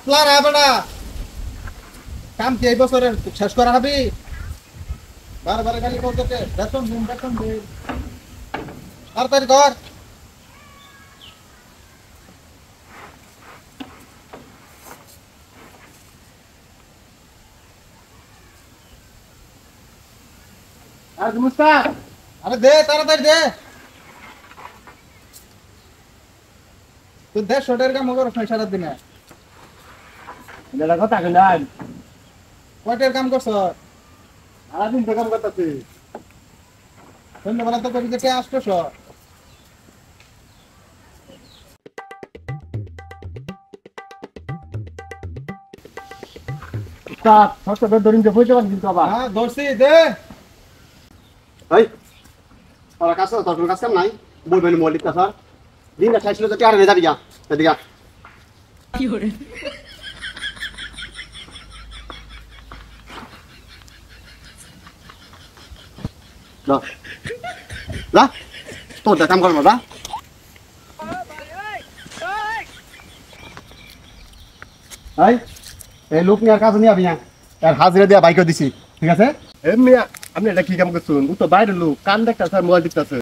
পাতলা রে বেটা কাম কি এই বছরে শেষ করা হবি বারবার খালি করতে বেতন দিন তাড়াতাড়ি কর আর মুস্তাক আরে দে তাড়াতাড়ি দে তুই 150 কাম করছ না সারা দিনে এটা কথা কইলাম কয়টার কাম করছ সারাদিন তো কাম করতেছি সন্ধ্যাবেলা তো কবি যে আসতেছ উস্তাদ সবটা ধরিন যে বইতে পারছি কিন্তু আবার হ্যাঁ ধরছি দে এই ওরা কাছে তোর কোনো কাজ কাম নাই বলবেন মল্লিক স্যার দিনটা চাইছিল তো আর যাবি যা এদিকে কি হরে যা যা তোর কাম কর যা এই লোক নিয়ে আর কাজ নিয়ে আবি না আর হাজিরা দিয়া বাইকও দিছি ঠিক আছে এমনি আপনি এটা কি কাম করছেন ও তো বাইরের লোক কান দেখতেছে আর মোবাইল দেখতেছে